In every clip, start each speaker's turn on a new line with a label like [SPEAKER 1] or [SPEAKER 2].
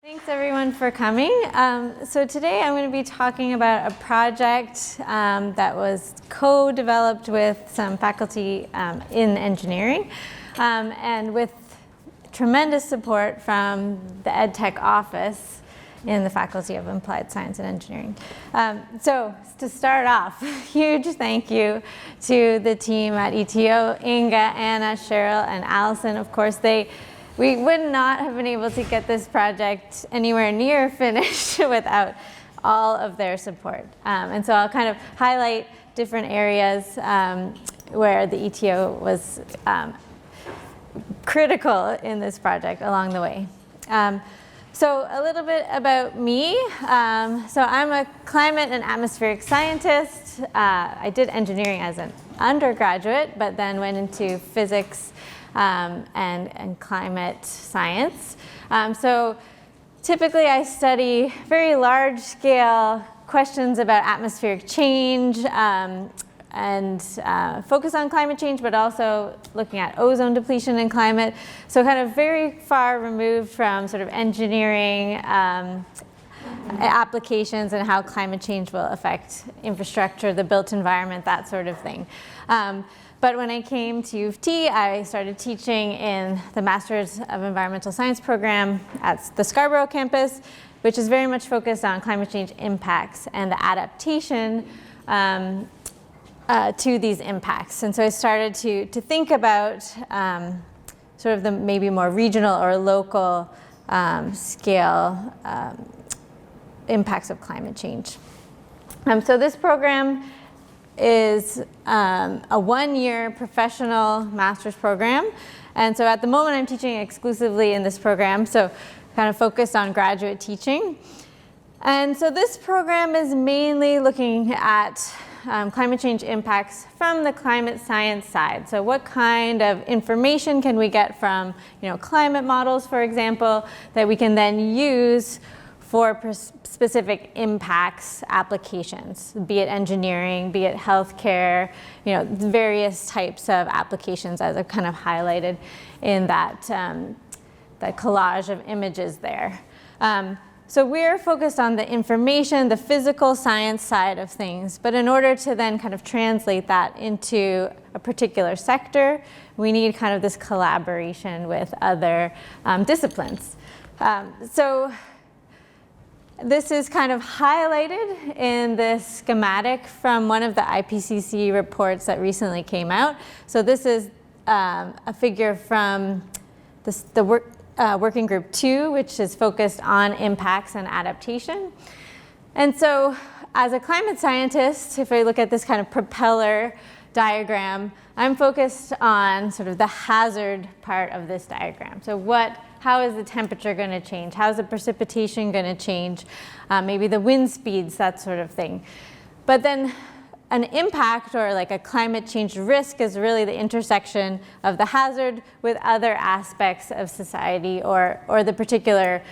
[SPEAKER 1] Thanks everyone for coming. So today I'm going to be talking about a project that was co-developed with some faculty in engineering and with tremendous support from the EdTech office in the Faculty of Applied Science and Engineering. So to start off, huge thank you to the team at ETO, Inga, Anna, Cheryl, and Allison. Of course, we would not have been able to get this project anywhere near finished without all of their support. And so I'll kind of highlight different areas where the ETO was critical in this project along the way. So a little bit about me. So I'm a climate and atmospheric scientist. I did engineering as an undergraduate, but then went into physics and climate science. So typically I study very large scale questions about atmospheric change and focus on climate change, but also looking at ozone depletion and climate. So kind of very far removed from sort of engineering applications and how climate change will affect infrastructure, the built environment, that sort of thing. But when I came to U of T, I started teaching in the Master's of Environmental Science program at the Scarborough campus, which is very much focused on climate change impacts and the adaptation to these impacts. And so I started to think about sort of the maybe more regional or local scale impacts of climate change. So this program is a one-year professional master's program. And so at the moment I'm teaching exclusively in this program, so kind of focused on graduate teaching. And so this program is mainly looking at climate change impacts from the climate science side. So what kind of information can we get from climate models, for example, that we can then use for specific impacts applications, be it engineering, be it healthcare, various types of applications as I've kind of highlighted in that collage of images there. So we're focused on the information, the physical science side of things, but in order to then kind of translate that into a particular sector, we need kind of this collaboration with other disciplines. So this is kind of highlighted in this schematic from one of the IPCC reports that recently came out. So this is a figure from the Working Group 2, which is focused on impacts and adaptation. And so as a climate scientist, if I look at this kind of propeller diagram, I'm focused on sort of the hazard part of this diagram. So how is the temperature going to change? How is the precipitation going to change? Maybe the wind speeds, that sort of thing. But then an impact or like a climate change risk is really the intersection of the hazard with other aspects of society or the particular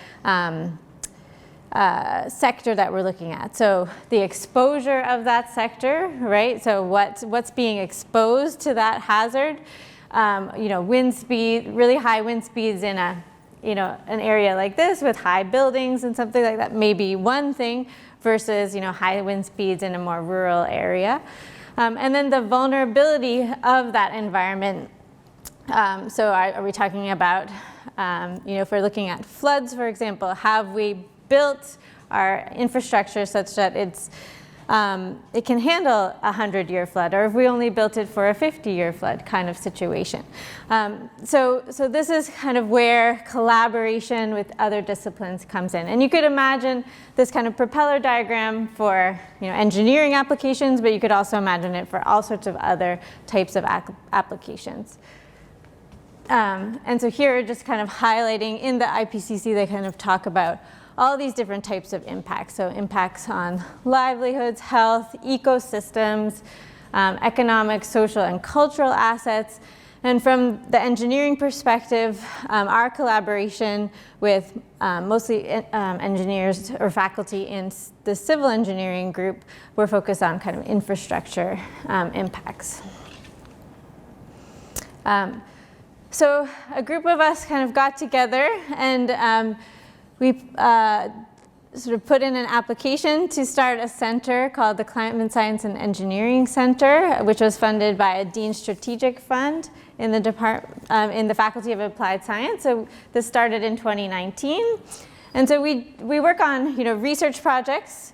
[SPEAKER 1] sector that we're looking at. So the exposure of that sector, right? So what's being exposed to that hazard? Wind speed, really high wind speeds in an area like this with high buildings and something like that may be one thing versus high wind speeds in a more rural area. And then the vulnerability of that environment. So are we talking about, if we're looking at floods, for example, have we built our infrastructure such that it can handle a 100-year flood, or if we only built it for a 50-year flood kind of situation. So this is kind of where collaboration with other disciplines comes in. And you could imagine this kind of propeller diagram for engineering applications, but you could also imagine it for all sorts of other types of applications. And so here, just kind of highlighting in the IPCC, they kind of talk about all these different types of impacts. So impacts on livelihoods, health, ecosystems, economic, social, and cultural assets. And from the engineering perspective, our collaboration with mostly engineers or faculty in the civil engineering group, we're focused on kind of infrastructure impacts. So a group of us kind of got together and we sort of put in an application to start a center called the Climate Science and Engineering Center, which was funded by a Dean Strategic Fund in the Faculty of Applied Science. So this started in 2019. And so we work on research projects,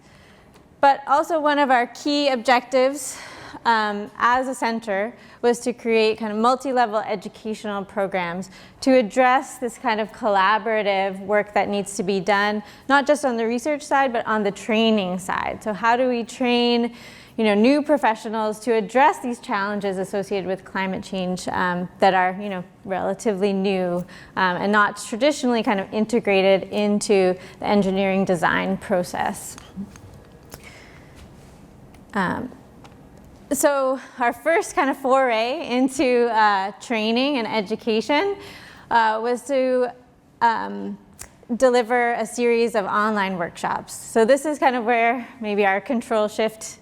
[SPEAKER 1] but also one of our key objectives as a center was to create kind of multi-level educational programs to address this kind of collaborative work that needs to be done, not just on the research side, but on the training side. So how do we train new professionals to address these challenges associated with climate change that are relatively new and not traditionally kind of integrated into the engineering design process. So our first kind of foray into training and education was to deliver a series of online workshops. So this is kind of where maybe our control shift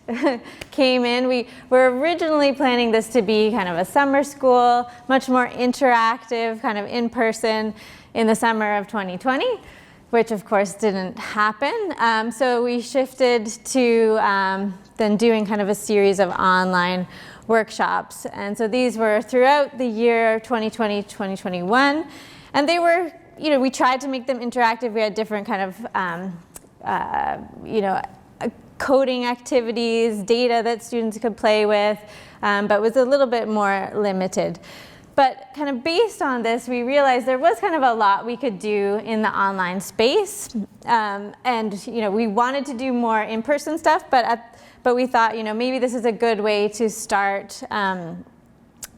[SPEAKER 1] came in. We were originally planning this to be kind of a summer school, much more interactive, kind of in person in the summer of 2020, which of course didn't happen. So we shifted to then doing kind of a series of online workshops. And so these were throughout the year 2020, 2021. And they were, we tried to make them interactive. We had different kind of, coding activities, data that students could play with, but was a little bit more limited. But kind of based on this, we realized there was kind of a lot we could do in the online space. And we wanted to do more in-person stuff, but we thought, maybe this is a good way to start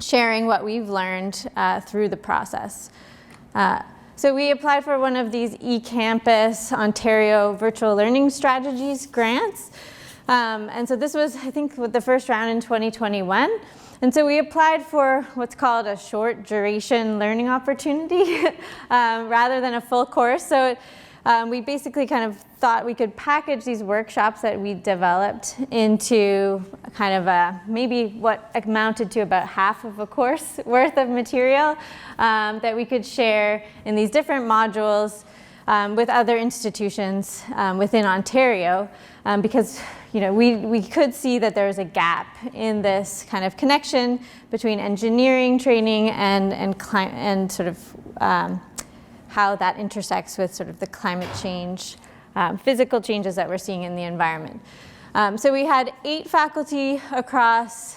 [SPEAKER 1] sharing what we've learned through the process. So we applied for one of these eCampus Ontario Virtual Learning Strategies grants. And so this was, I think, the first round in 2021. And so we applied for what's called a short duration learning opportunity rather than a full course. So we basically kind of thought we could package these workshops that we developed into kind of maybe what amounted to about half of a course worth of material that we could share in these different modules with other institutions within Ontario because we could see that there was a gap in this kind of connection between engineering training and sort of how that intersects with sort of the climate change, physical changes that we're seeing in the environment. So we had 8 faculty across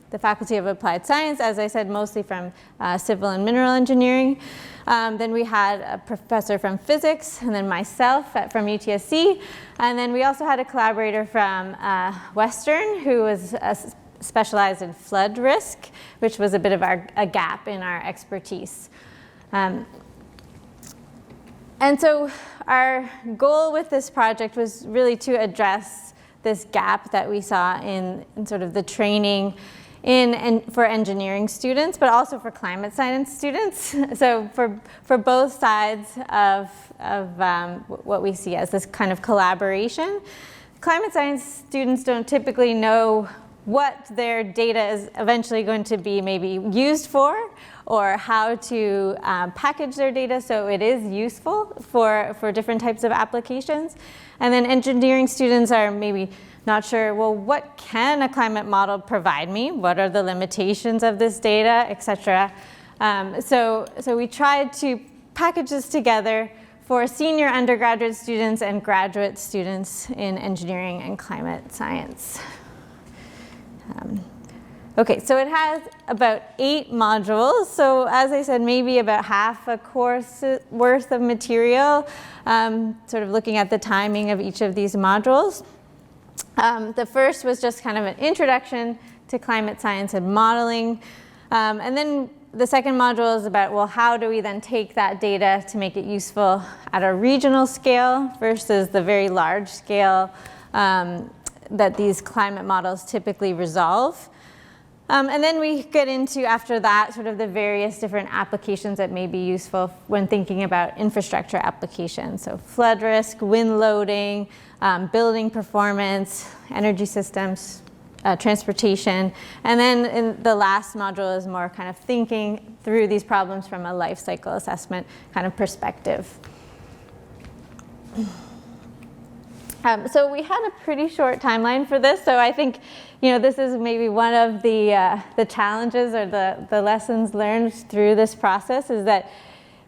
[SPEAKER 1] the Faculty of Applied Science, as I said, mostly from civil and mineral engineering. Then we had a professor from physics, and then myself from UTSC. And then we also had a collaborator from Western who was specialized in flood risk, which was a bit of a gap in our expertise. And so our goal with this project was really to address this gap that we saw in sort of the training for engineering students, but also for climate science students. So for both sides of what we see as this kind of collaboration, climate science students don't typically know what their data is eventually going to be maybe used for, or how to package their data so it is useful for different types of applications. And then engineering students are maybe not sure, well, what can a climate model provide me? What are the limitations of this data, et cetera? So we tried to package this together for senior undergraduate students and graduate students in engineering and climate science. Okay, so it has about 8 modules. So as I said, maybe about half a course worth of material, sort of looking at the timing of each of these modules. The first was just kind of an introduction to climate science and modeling. And then the second module is about, well, how do we then take that data to make it useful at a regional scale versus the very large scale that these climate models typically resolve. And then we get into, after that, sort of the various different applications that may be useful when thinking about infrastructure applications. So flood risk, wind loading, building performance, energy systems, transportation. And then in the last module is more kind of thinking through these problems from a life cycle assessment kind of perspective. So we had a pretty short timeline for this, so I think, this is maybe one of the challenges or the lessons learned through this process is that,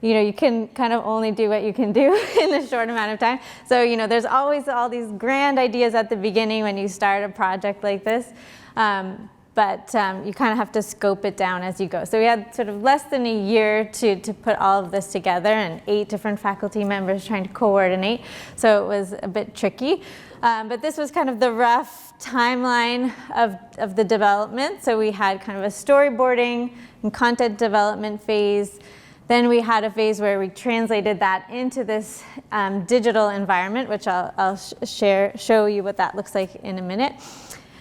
[SPEAKER 1] you can kind of only do what you can do in a short amount of time. So, there's always all these grand ideas at the beginning when you start a project like this, but you kind of have to scope it down as you go. So we had sort of less than a year to put all of this together, and 8 different faculty members trying to coordinate. So it was a bit tricky. But this was kind of the rough timeline of the development. So we had kind of a storyboarding and content development phase. Then we had a phase where we translated that into this digital environment, which I'll show you what that looks like in a minute.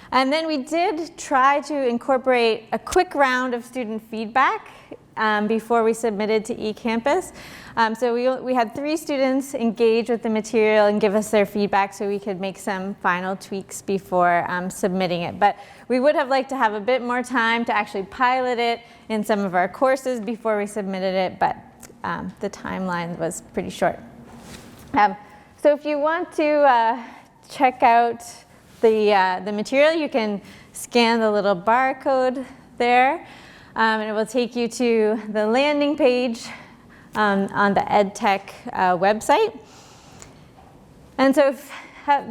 [SPEAKER 1] And then we did try to incorporate a quick round of student feedback before we submitted to eCampus. So we had 3 students engage with the material and give us their feedback so we could make some final tweaks before submitting it. But we would have liked to have a bit more time to actually pilot it in some of our courses before we submitted it, but the timeline was pretty short. So if you want to check out the material, you can scan the little barcode there, and it will take you to the landing page on the EdTech website. And so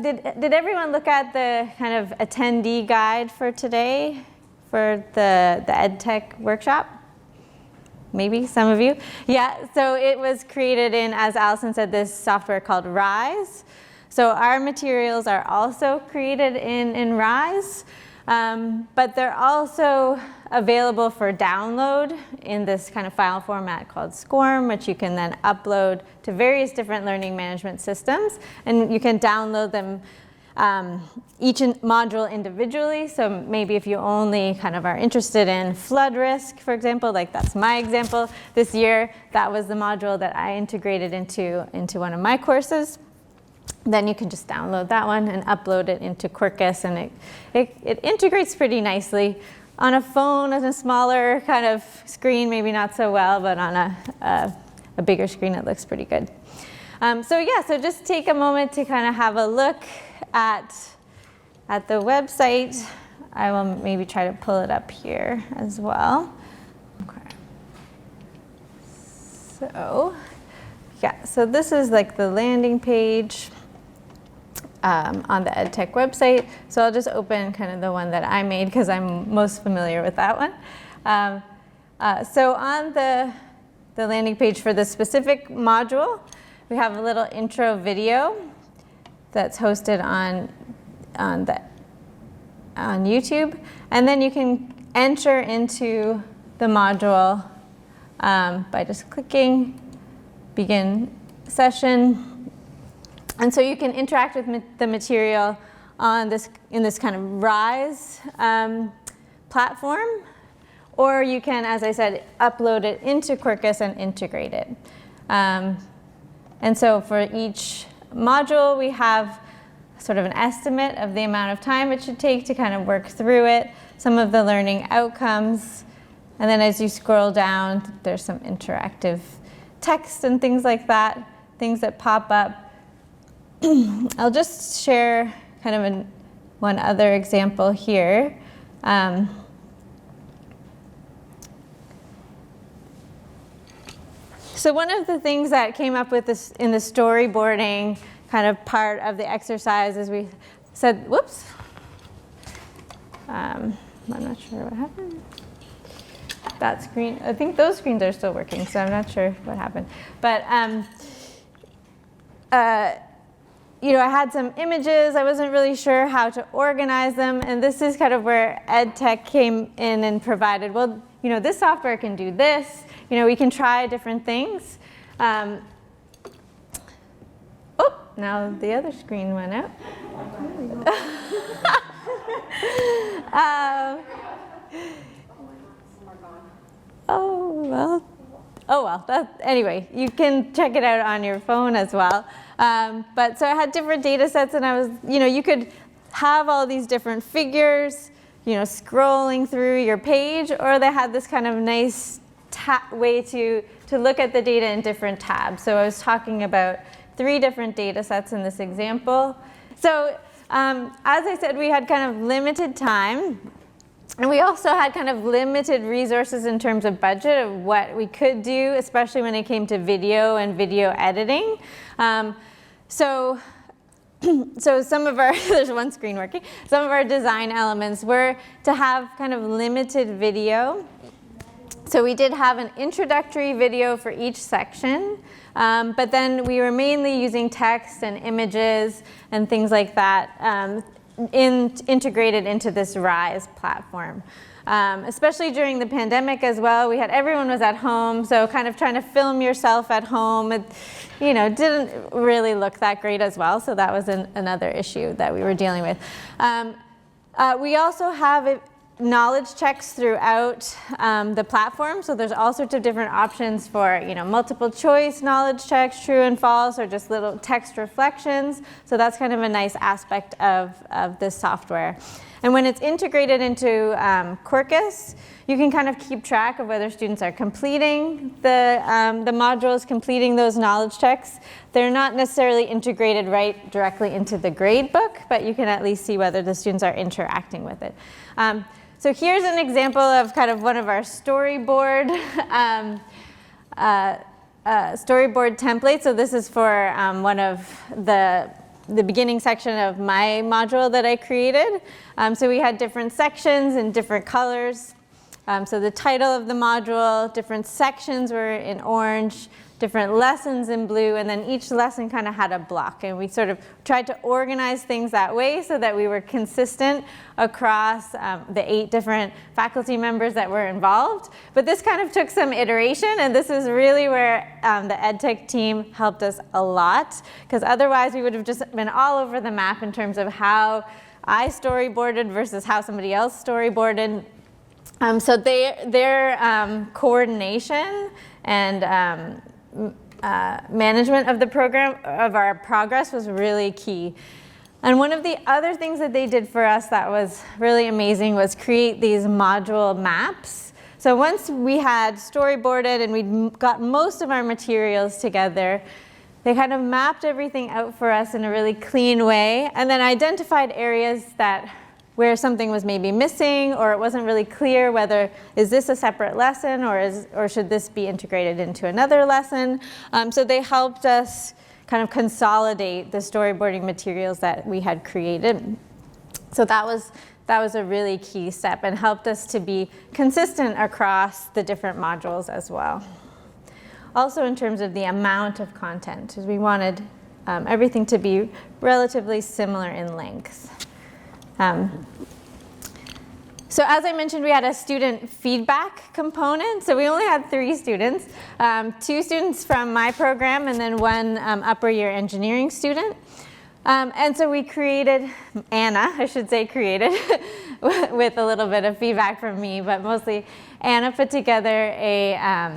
[SPEAKER 1] did everyone look at the kind of attendee guide for today for the EdTech workshop? Maybe some of you. Yeah, so it was created in, as Allison said, this software called Rise. So our materials are also created in Rise, but they're also available for download in this kind of file format called SCORM, which you can then upload to various different learning management systems. And you can download them each module individually. So maybe if you only kind of are interested in flood risk, for example, like that's my example this year, that was the module that I integrated into one of my courses. Then you can just download that one and upload it into Quarkus, and it integrates pretty nicely. On a phone, on a smaller kind of screen, maybe not so well, but on a bigger screen, it looks pretty good. So just take a moment to kind of have a look at the website. I will maybe try to pull it up here as well. Okay. So this is like the landing page on the EdTech website. So I'll just open kind of the one that I made because I'm most familiar with that one. So on the landing page for the specific module, we have a little intro video that's hosted on YouTube, and then you can enter into the module by just clicking begin session. And so you can interact with the material in this kind of Rise platform, or you can, as I said, upload it into Quarkus and integrate it. And so for each module, we have sort of an estimate of the amount of time it should take to kind of work through it, some of the learning outcomes, and then as you scroll down, there's some interactive text and things like that, things that pop up. I'll just share kind of one other example here. So one of the things that came up with this in the storyboarding kind of part of the exercise is we said, whoops, I'm not sure what happened. That screen, I think those screens are still working, so I'm not sure what happened. But I had some images. I wasn't really sure how to organize them, and this is kind of where EdTech came in and provided, well, this software can do this. We can try different things. Now the other screen went out. Oh well. Anyway, you can check it out on your phone as well. But so I had different data sets, and I was, you could have all these different figures, scrolling through your page, or they had this kind of nice way to look at the data in different tabs. So I was talking about 3 different data sets in this example. So as I said, we had kind of limited time. And we also had kind of limited resources in terms of budget of what we could do, especially when it came to video and video editing. So some of our, there's one screen working, some of our design elements were to have kind of limited video. So we did have an introductory video for each section, but then we were mainly using text and images and things like that integrated into this RISE platform. Especially during the pandemic as well, everyone was at home, so kind of trying to film yourself at home, it, didn't really look that great as well, so that was another issue that we were dealing with. We also have knowledge checks throughout the platform, so there's all sorts of different options for multiple choice knowledge checks, true and false, or just little text reflections. So that's kind of a nice aspect of this software. And when it's integrated into Quarkus, you can kind of keep track of whether students are completing the modules, completing those knowledge checks. They're not necessarily integrated right directly into the grade book, but you can at least see whether the students are interacting with it. So here's an example of kind of one of our storyboard storyboard templates. So this is for one of the beginning section of my module that I created. So we had different sections in different colors. So the title of the module, different sections were in orange, different lessons in blue, and then each lesson kind of had a block. And we sort of tried to organize things that way so that we were consistent across the 8 different faculty members that were involved. But this kind of took some iteration, and this is really where the EdTech team helped us a lot, because otherwise we would have just been all over the map in terms of how I storyboarded versus how somebody else storyboarded. So their coordination and management of the program, of our progress, was really key. And one of the other things that they did for us that was really amazing was create these module maps. So once we had storyboarded and we got most of our materials together, they kind of mapped everything out for us in a really clean way, and then identified areas where something was maybe missing, or it wasn't really clear whether, is this a separate lesson, or should this be integrated into another lesson? So they helped us kind of consolidate the storyboarding materials that we had created. So that was a really key step, and helped us to be consistent across the different modules as well. Also in terms of the amount of content, because we wanted everything to be relatively similar in length. So as I mentioned, we had a student feedback component. So we only had 3 students, 2 students from my program, and then 1 upper year engineering student. And so we created, Anna, I should say created, with a little bit of feedback from me, but mostly Anna put together a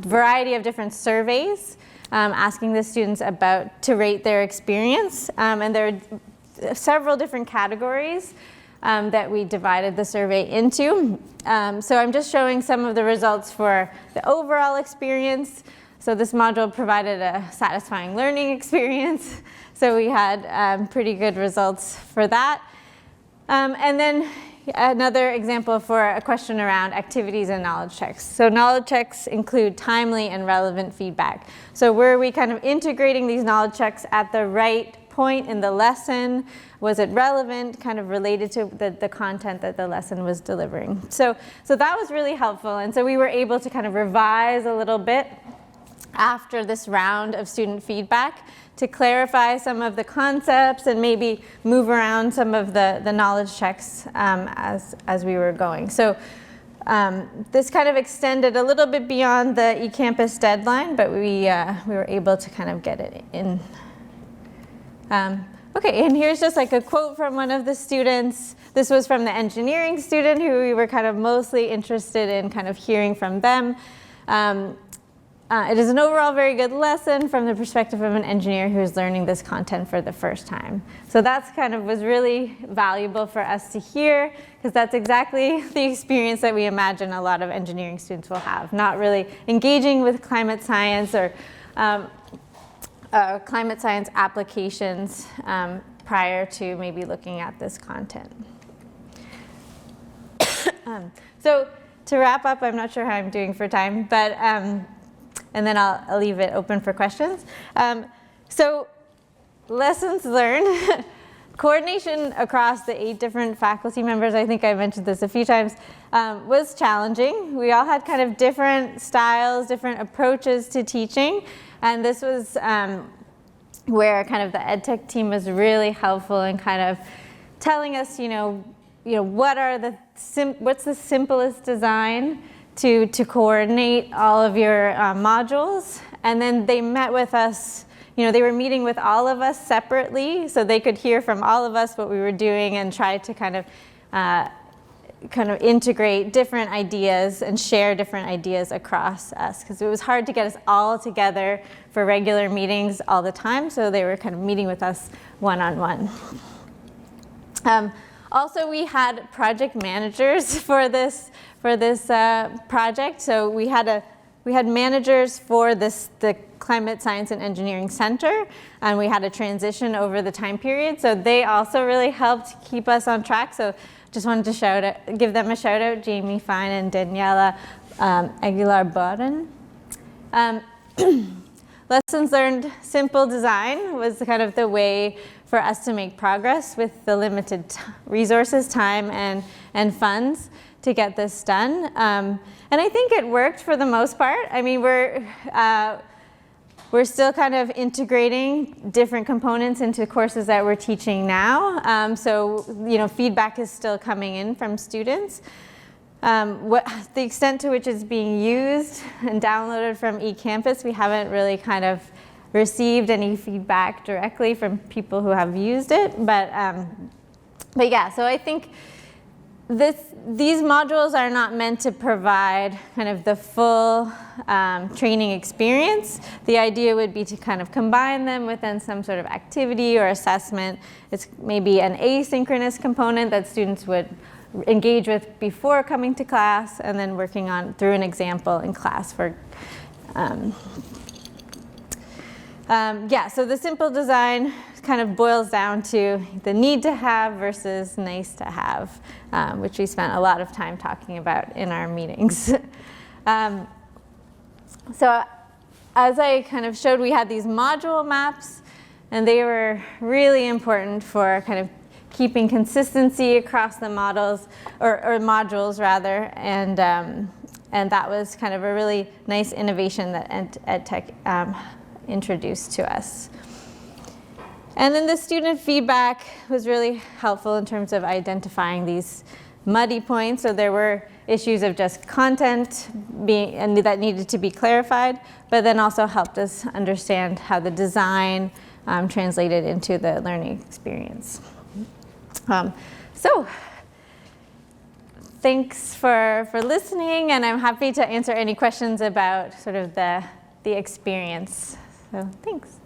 [SPEAKER 1] variety of different surveys asking the students to rate their experience. And there are several different categories that we divided the survey into. So I'm just showing some of the results for the overall experience. So this module provided a satisfying learning experience. So we had pretty good results for that. And then another example for a question around activities and knowledge checks. So knowledge checks include timely and relevant feedback. So were we kind of integrating these knowledge checks at the right point in the lesson? Was it relevant, kind of related to the content that the lesson was delivering? So that was really helpful. And so we were able to kind of revise a little bit after this round of student feedback to clarify some of the concepts and maybe move around some of the knowledge checks as we were going. So this kind of extended a little bit beyond the eCampus deadline, but we were able to kind of get it in. Okay, and here's just like a quote from one of the students. This was from the engineering student who we were kind of mostly interested in kind of hearing from them. It is an overall very good lesson from the perspective of an engineer who is learning this content for the first time. So that's kind of was really valuable for us to hear, because that's exactly the experience that we imagine a lot of engineering students will have, not really engaging with climate science or climate science applications prior to maybe looking at this content. So to wrap up, I'm not sure how I'm doing for time, but and then I'll leave it open for questions. So lessons learned. Coordination across the 8 different faculty members, I think I mentioned this a few times, was challenging. We all had kind of different styles, different approaches to teaching, and this was where kind of the EdTech team was really helpful in kind of telling us, what's the simplest design to coordinate all of your modules, and then they met with us. They were meeting with all of us separately, so they could hear from all of us what we were doing and try to kind of integrate different ideas and share different ideas across us, because it was hard to get us all together for regular meetings all the time, so they were kind of meeting with us one-on-one. Also, we had project managers for this project, so we had managers for the Climate Science and Engineering Center, and we had a transition over the time period, so they also really helped keep us on track. So just wanted to give them a shout out, Jamie Fine and Daniela Aguilar-Bauden. Lessons learned: simple design was kind of the way for us to make progress with the limited resources, time, and funds to get this done. And I think it worked for the most part. I mean, we're still kind of integrating different components into courses that we're teaching now. So, feedback is still coming in from students. The extent to which it's being used and downloaded from eCampus, we haven't really kind of received any feedback directly from people who have used it. But yeah, so I think these modules are not meant to provide kind of the full training experience. The idea would be to kind of combine them within some sort of activity or assessment. It's maybe an asynchronous component that students would engage with before coming to class, and then working on through an example in class for so the simple design kind of boils down to the need to have versus nice to have, which we spent a lot of time talking about in our meetings. So as I kind of showed, we had these module maps, and they were really important for kind of keeping consistency across the models, or modules rather, and that was kind of a really nice innovation that EdTech introduced to us. And then the student feedback was really helpful in terms of identifying these muddy points. So there were issues of just content that needed to be clarified, but then also helped us understand how the design translated into the learning experience. So thanks for listening, and I'm happy to answer any questions about sort of the experience. So thanks.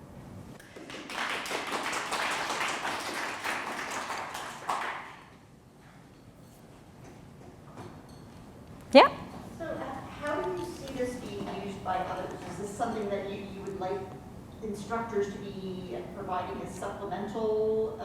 [SPEAKER 1] Yeah?
[SPEAKER 2] So how do you see this being used by others? Is this something that you would like instructors to be providing as supplemental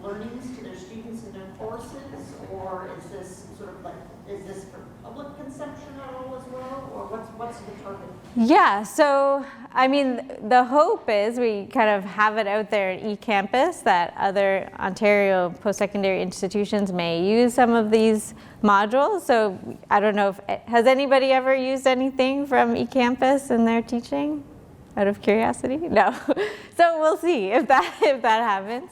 [SPEAKER 2] learnings to their students in their courses? Or is this sort of like, is this for public consumption at all as well? Or what's the target?
[SPEAKER 1] Yeah, so I mean, the hope is we kind of have it out there in eCampus that other Ontario post-secondary institutions may use some of these modules. So I don't know has anybody ever used anything from eCampus in their teaching? Out of curiosity? No. So we'll see if that happens.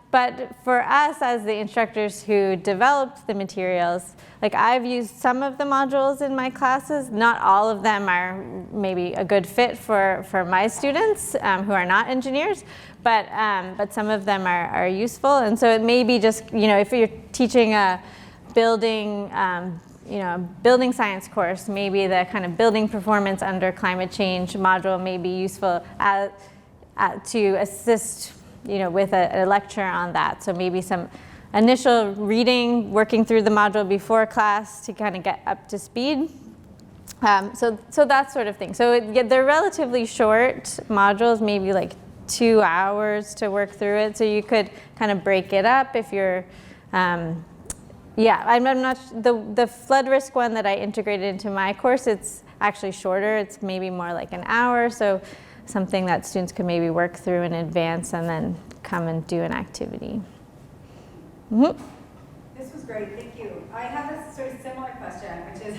[SPEAKER 1] But for us as the instructors who developed the materials, like I've used some of the modules in my classes. Not all of them are maybe a good fit for my students who are not engineers, but some of them are useful. And so it may be just, if you're teaching a building building science course, maybe the kind of building performance under climate change module may be useful to assist, with a lecture on that. So maybe some initial reading, working through the module before class to kind of get up to speed. So that sort of thing. So they're relatively short modules, maybe like 2 hours to work through it. So you could kind of break it up if you're, yeah, I'm not, the flood risk one that I integrated into my course, it's actually shorter. It's maybe more like an hour. So something that students could maybe work through in advance and then come and do an activity. Mm-hmm.
[SPEAKER 3] This was great, thank you. I have a sort of similar question, which is,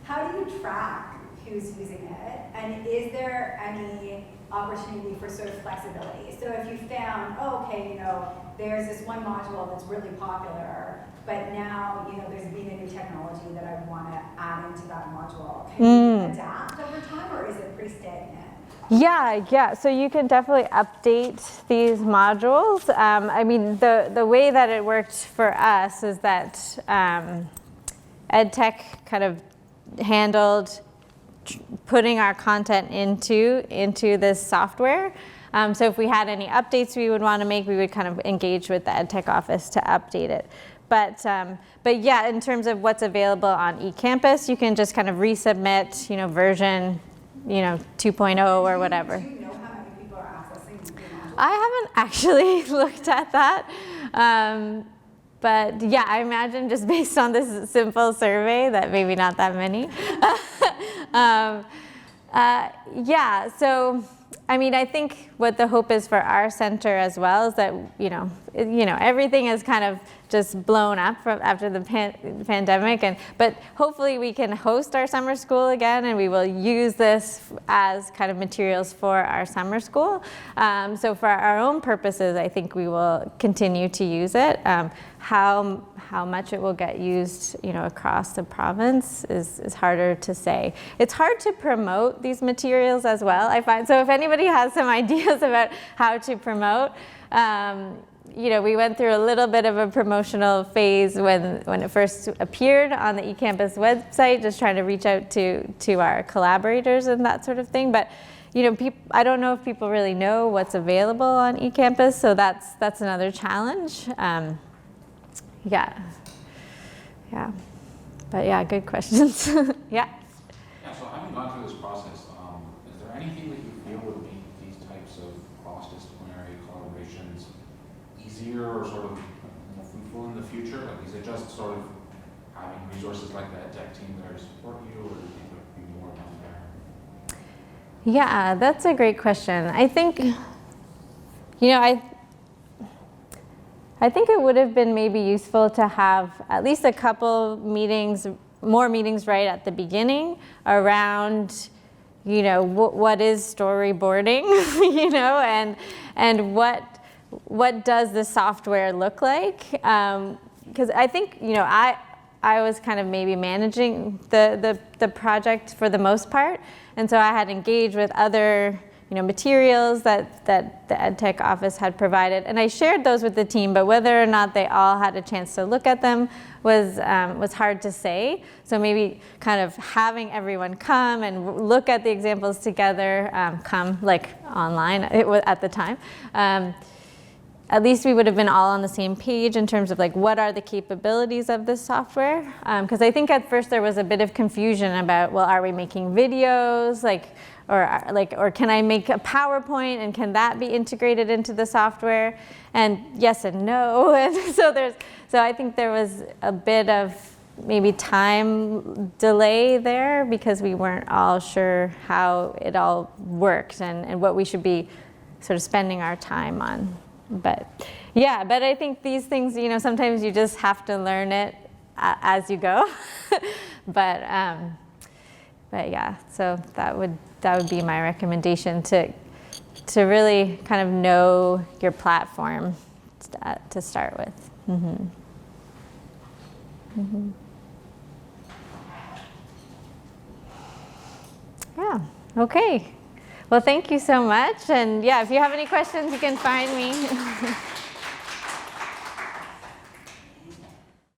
[SPEAKER 3] how do you track who's using it? And is there any opportunity for sort of flexibility? So if you found, oh, okay, you know, there's this one module that's really popular, but now, you know, there's been a new technology that I want to add into that module. Can you adapt over time, or is it pretty stagnant?
[SPEAKER 1] Yeah. So you can definitely update these modules. I mean, the way that it worked for us is that EdTech kind of handled putting our content into this software. So if we had any updates we would want to make, we would kind of engage with the EdTech office to update it. But yeah, in terms of what's available on eCampus, you can just kind of resubmit, you know, version, you know, 2.0 or whatever.
[SPEAKER 3] Do you know how many people are accessing the module?
[SPEAKER 1] I haven't actually looked at that. But yeah, I imagine just based on this simple survey that maybe not that many. Yeah, so I mean, I think what the hope is for our center as well is that, you know, everything is kind of just blown up after the pandemic, but hopefully we can host our summer school again, and we will use this as kind of materials for our summer school. So for our own purposes, I think we will continue to use it. How much it will get used, you know, across the province is harder to say. It's hard to promote these materials as well, I find. So if anybody has some ideas about how to promote, you know, we went through a little bit of a promotional phase when it first appeared on the eCampus website, just trying to reach out to our collaborators and that sort of thing. But you know, I don't know if people really know what's available on eCampus, so that's another challenge. Yeah. But yeah, good questions. Yeah.
[SPEAKER 4] Yeah, so having gone through this process, is there anything that you feel would make these types of cross-disciplinary collaborations easier or sort of more fruitful in the future? Like, is it just sort of having resources like the EdTech team there to support you, or do you think there would be more down there?
[SPEAKER 1] Yeah, that's a great question. I think, you know, I think it would have been maybe useful to have at least a couple meetings, more meetings right at the beginning around, you know, what is storyboarding, you know, and what does the software look like? Because I think, you know, I was kind of maybe managing the project for the most part, and so I had engaged with other, you know, materials that the EdTech office had provided, and I shared those with the team, but whether or not they all had a chance to look at them was hard to say. So maybe kind of having everyone come and look at the examples together, come like online at the time. At least we would have been all on the same page in terms of like, what are the capabilities of this software? Because I think at first there was a bit of confusion about, well, are we making videos, or can I make a PowerPoint, and can that be integrated into the software? And yes and no. And so I think there was a bit of maybe time delay there because we weren't all sure how it all worked and what we should be sort of spending our time on. But yeah, but I think these things, you know, sometimes you just have to learn it as you go. But yeah, so that would be my recommendation, to really kind of know your platform to start with. Mm-hmm. Mm-hmm. Yeah. Okay. Well, thank you so much. And yeah, if you have any questions, you can find me.